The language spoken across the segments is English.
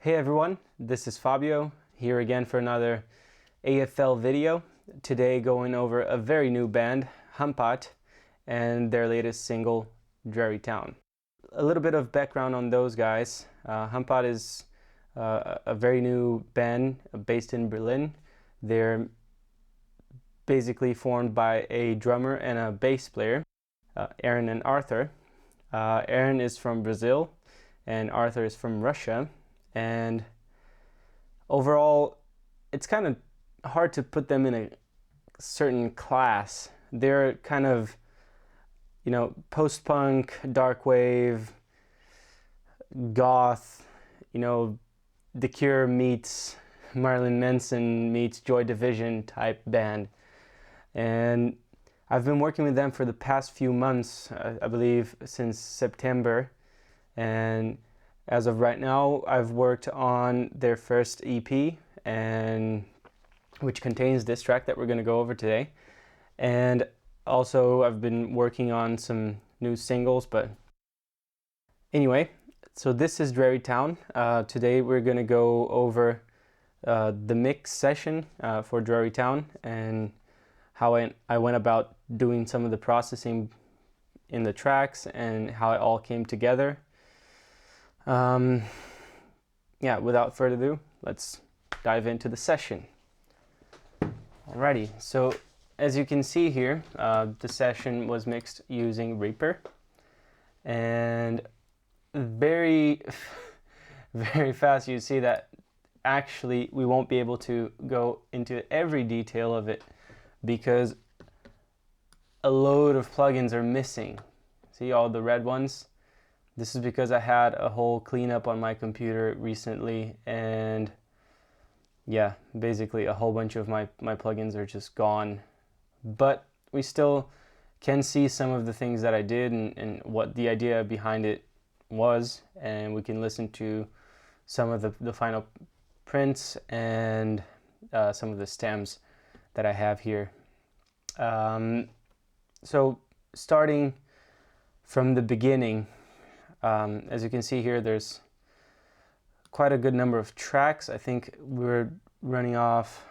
Hey everyone, this is Fabio, here again for another AFL video. Today going over a very new band, Hampaat, and their latest single, Dreary Town. A little bit of background on those guys. Hampaat is a very new band based in Berlin. They're basically formed by a drummer and a bass player, Aaron and Arthur. Aaron is from Brazil and Arthur is from Russia. And overall, it's kind of hard to put them in a certain class. They're kind of, post-punk, dark wave, goth, The Cure meets Marilyn Manson meets Joy Division type band. And I've been working with them for the past few months, I believe since September. And as of right now, I've worked on their first EP, and which contains this track that we're going to go over today. And also I've been working on some new singles, but anyway, so this is Dreary Town. Today we're going to go over the mix session for Dreary Town and how I went about doing some of the processing in the tracks and how it all came together. Without further ado, let's dive into the session. Alrighty, so as you can see here, the session was mixed using Reaper, and very, very fast you see that actually we won't be able to go into every detail of it because a load of plugins are missing. See all the red ones? This is because I had a whole cleanup on my computer recently, and yeah, basically a whole bunch of my plugins are just gone. But we still can see some of the things that I did and what the idea behind it was, and we can listen to some of the final prints and some of the stems that I have here. So starting from the beginning, as you can see here, there's quite a good number of tracks. I think we're running off,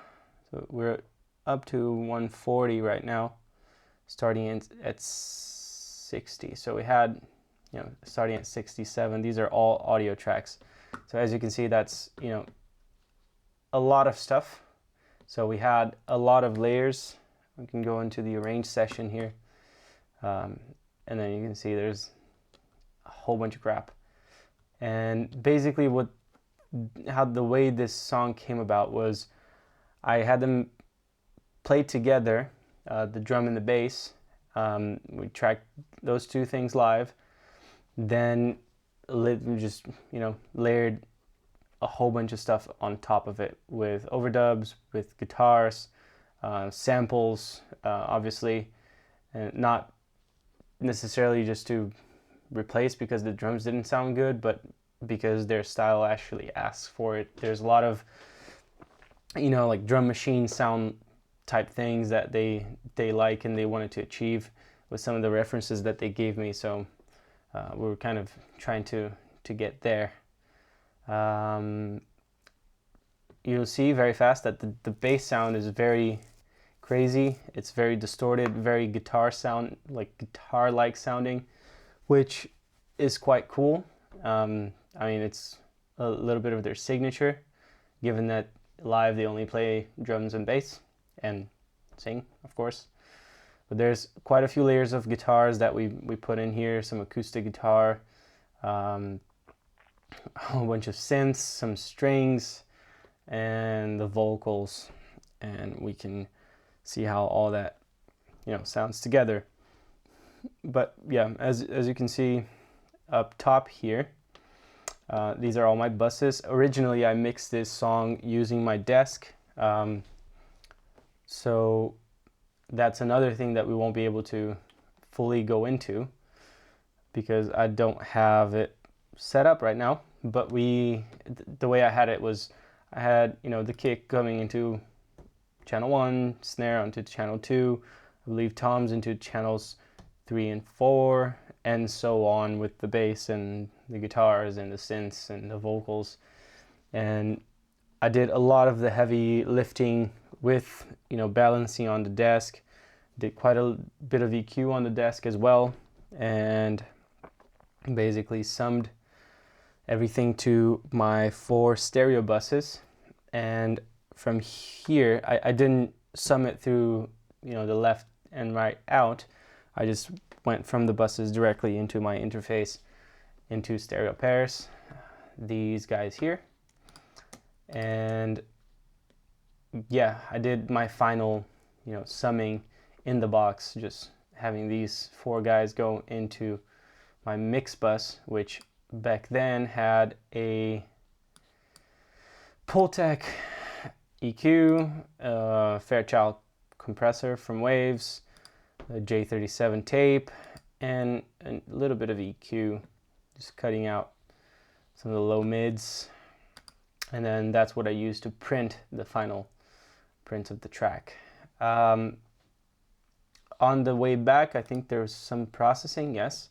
so we're up to 140 right now, starting at 60. So we had, starting at 67. These are all audio tracks. So as you can see, that's, a lot of stuff. So we had a lot of layers. We can go into the arrange session here. And then you can see there's a whole bunch of crap. And basically how the way this song came about was I had them play together, the drum and the bass. We tracked those two things live, then we just layered a whole bunch of stuff on top of it with overdubs, with guitars, samples, obviously, and not necessarily just to replace because the drums didn't sound good, but because their style actually asks for it. There's a lot of like drum machine sound type things that they like and they wanted to achieve with some of the references that they gave me. So we were kind of trying to get there. You'll see very fast that the bass sound is very crazy. It's very distorted, very guitar-like sounding, which is quite cool. It's a little bit of their signature, given that live they only play drums and bass and sing, of course. But there's quite a few layers of guitars that we put in here, some acoustic guitar, a whole bunch of synths, some strings, and the vocals, and we can see how all that sounds together. But yeah, as you can see up top here, these are all my buses. Originally I mixed this song using my desk, so that's another thing that we won't be able to fully go into because I don't have it set up right now. But the way I had it was I had the kick coming into channel 1, snare onto channel 2, I believe toms into channels 3 and 4, and so on with the bass and the guitars and the synths and the vocals. and I did a lot of the heavy lifting with, balancing on the desk. Did quite a bit of EQ on the desk as well, and basically summed everything to my 4 stereo buses. And from here, I didn't sum it through, the left and right out. I just went from the buses directly into my interface into stereo pairs, these guys here. And yeah, I did my final, summing in the box, just having these 4 guys go into my mix bus, which back then had a Pultec EQ, Fairchild compressor from Waves, a J37 tape, and a little bit of EQ, just cutting out some of the low mids. And then that's what I used to print the final print of the track. On the way back, I think there was some processing, yes.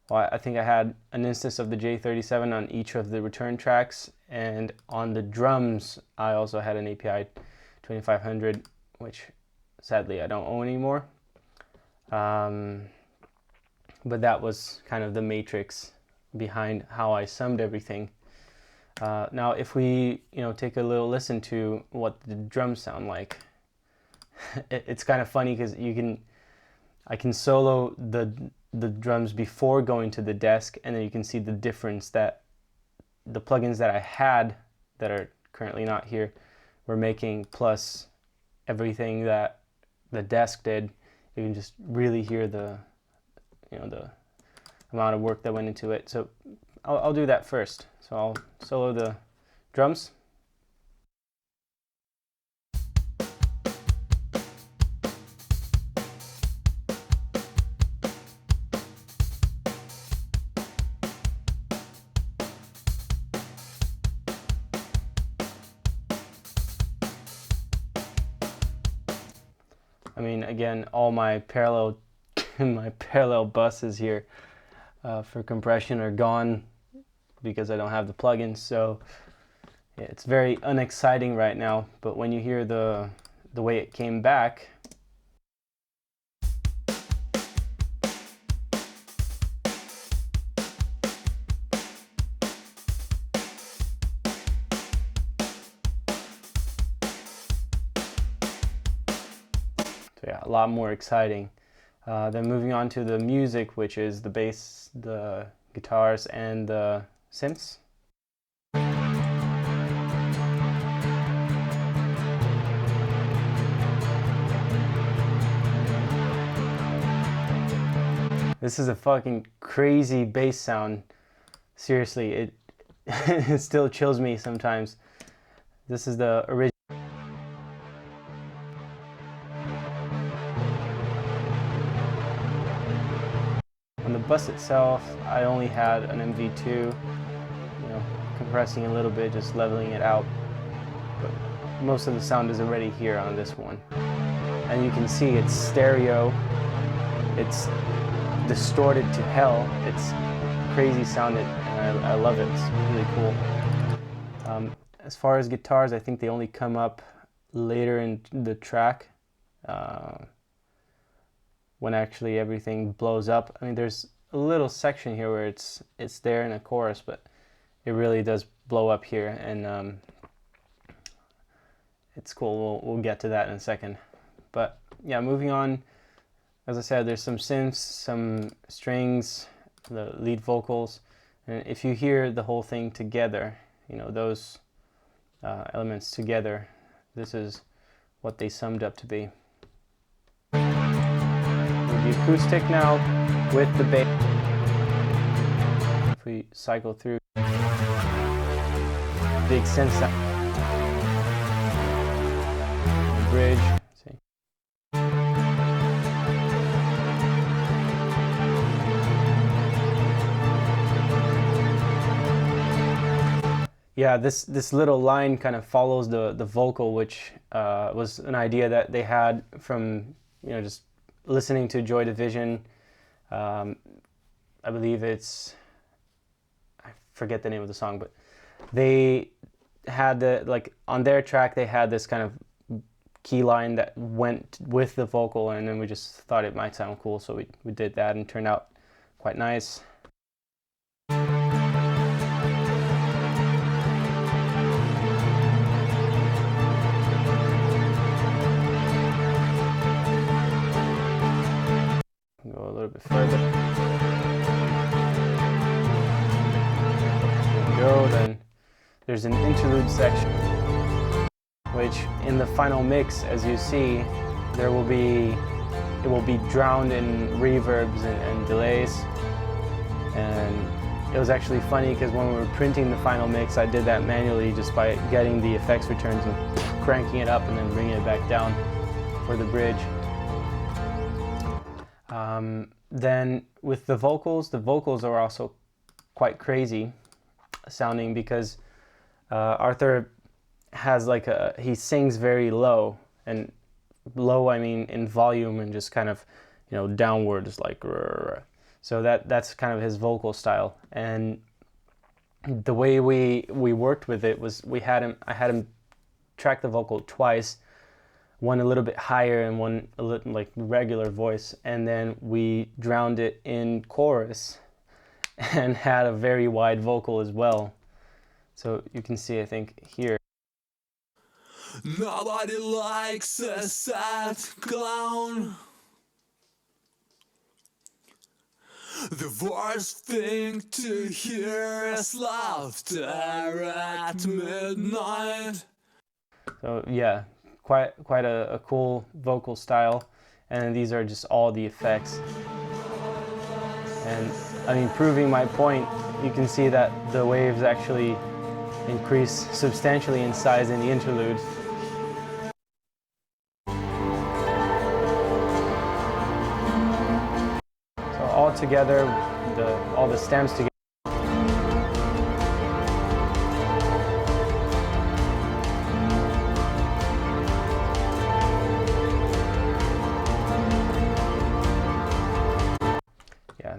Well, I think I had an instance of the J37 on each of the return tracks, and on the drums, I also had an API 2500, which sadly I don't own anymore. But that was kind of the matrix behind how I summed everything. Now, if we, take a little listen to what the drums sound like, it's kind of funny because I can solo the drums before going to the desk, and then you can see the difference that the plugins that I had that are currently not here were making, plus everything that the desk did. You can just really hear the amount of work that went into it. So I'll do that first. So I'll solo the drums. I mean, again, all my parallel buses here for compression are gone because I don't have the plugins. So yeah, it's very unexciting right now. But when you hear the way it came back, yeah, a lot more exciting. Then moving on to the music, which is the bass, the guitars, and the synths. This is a fucking crazy bass sound. Seriously, it it still chills me sometimes. This is the original. On the bus itself, I only had an MV2, compressing a little bit, just leveling it out. But most of the sound is already here on this one. And you can see it's stereo. It's distorted to hell. It's crazy sounding, and I love it. It's really cool. As far as guitars, I think they only come up later in the track. When actually everything blows up. I mean, there's a little section here where it's there in a chorus, but it really does blow up here, and it's cool. We'll get to that in a second. But yeah, moving on. As I said, there's some synths, some strings, the lead vocals, and if you hear the whole thing together, those elements together, this is what they summed up to be. The acoustic now with the bass. If we cycle through, big synth sound, bridge. See. Yeah, this little line kind of follows the vocal, which was an idea that they had from just listening to Joy Division. I believe I forget the name of the song, but they had on their track they had this kind of key line that went with the vocal, and then we just thought it might sound cool, so we did that, and it turned out quite nice. Go a little bit further. There we go. Then there's an interlude section, which in the final mix, as you see, it will be drowned in reverbs and delays. And it was actually funny because when we were printing the final mix, I did that manually just by getting the effects returns and cranking it up and then bringing it back down for the bridge. Then with the vocals are also quite crazy sounding because Arthur has he sings very low, and low I mean in volume and just kind of, you know, downwards, like, so that's kind of his vocal style. And the way we worked with it was I had him track the vocal twice, one a little bit higher and one a little like regular voice, and then we drowned it in chorus and had a very wide vocal as well. So you can see, I think, here. Nobody likes a sad clown. The worst thing to hear is laughter at midnight. So yeah, quite a cool vocal style, and these are just all the effects. And I mean, proving my point, you can see that the waves actually increase substantially in size in the interlude. So all together, all the stems together.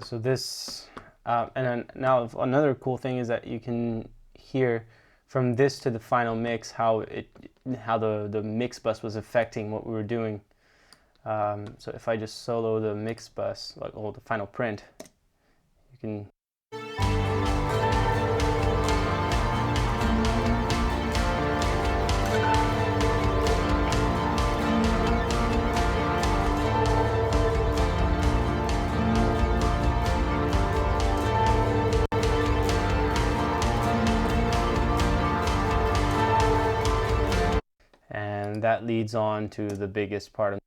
So this, and then now another cool thing is that you can hear from this to the final mix how the mix bus was affecting what we were doing. So if I just solo the mix bus, like the final print, you can. And that leads on to the biggest part of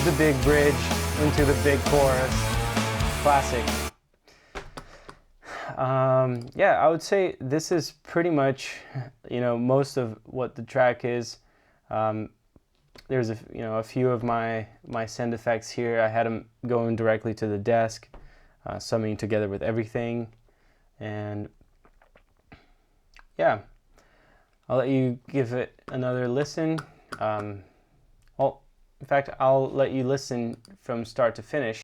the big bridge into the big chorus. Classic. Yeah, I would say this is pretty much, you know, most of what the track is. There's a few of my send effects here. I had them going directly to the desk. Summing together with everything, and yeah, I'll let you give it another listen. Well, in fact, I'll let you listen from start to finish.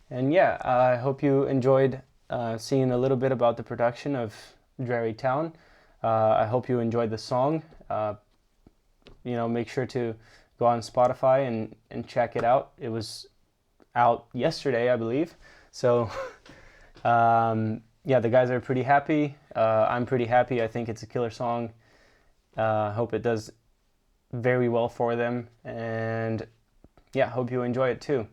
And yeah, I hope you enjoyed seeing a little bit about the production of Dreary Town. I hope you enjoyed the song. You know, make sure to go on Spotify and check it out. It was out yesterday, I believe. So, yeah, the guys are pretty happy. I'm pretty happy. I think it's a killer song. Hope it does very well for them. And yeah, hope you enjoy it too.